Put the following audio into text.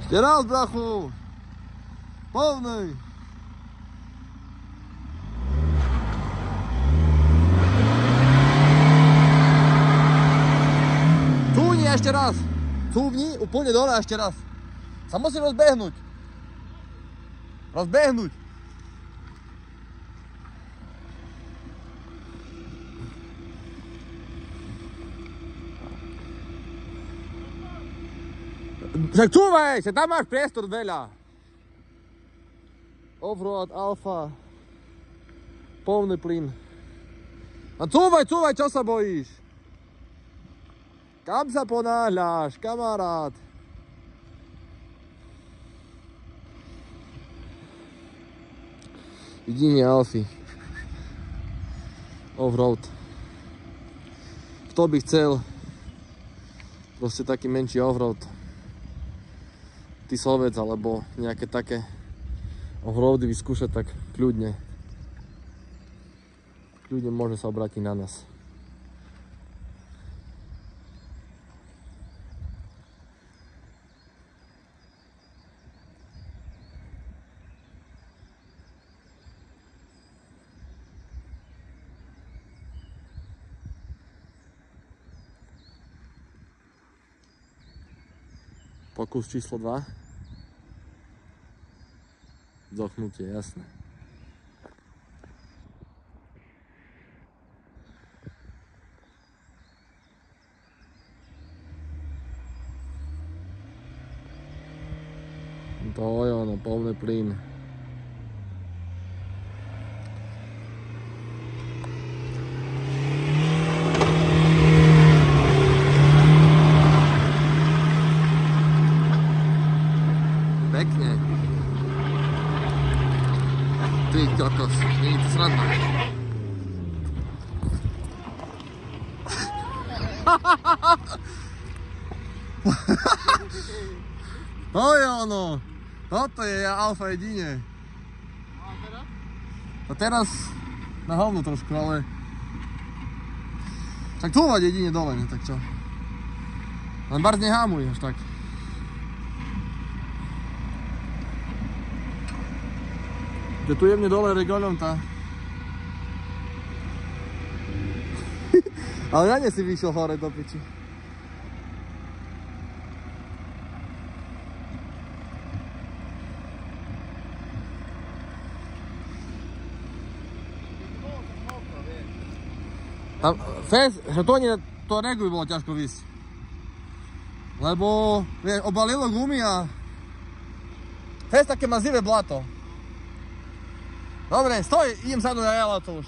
Ešte raz, brachu. Povnej. Cúvni ešte raz. Cúvni úplne dole ešte raz. Sa musí rozbehnúť. Rozbehnúť. Však cúvaj, že tam máš priestor veľa. Offroad, alfa. Polný plyn. A cúvaj, čo sa bojíš? Kam sa ponáhľaš, kamarát? Vidíme Alfy. Offroad. Kto by chcel proste taký menší offroad? Tisovec alebo nejaké také offroady vyskúšať, tak kľudne môže sa obrátiť na nás. Pokus číslo 2. Zochnutie, jasné. To je ono, polný plyn. Pekne. Ty kokos, nie je to sranda. To je ono. Toto je alfa jedine. A teraz na hovno trošku, ale však cúvať jedine dole, ne? Tak čo? Len barz nehámuj až tak. Že tu jemne dole regoľom tá. Ale ja nie si vyšiel hore do piči. Tam, fest, že to neguj bolo ťažko vysť. Lebo, vieš, obalilo gumy a fest také mazivé blato. Dobre, stoj, idem sadnúť na jala to už.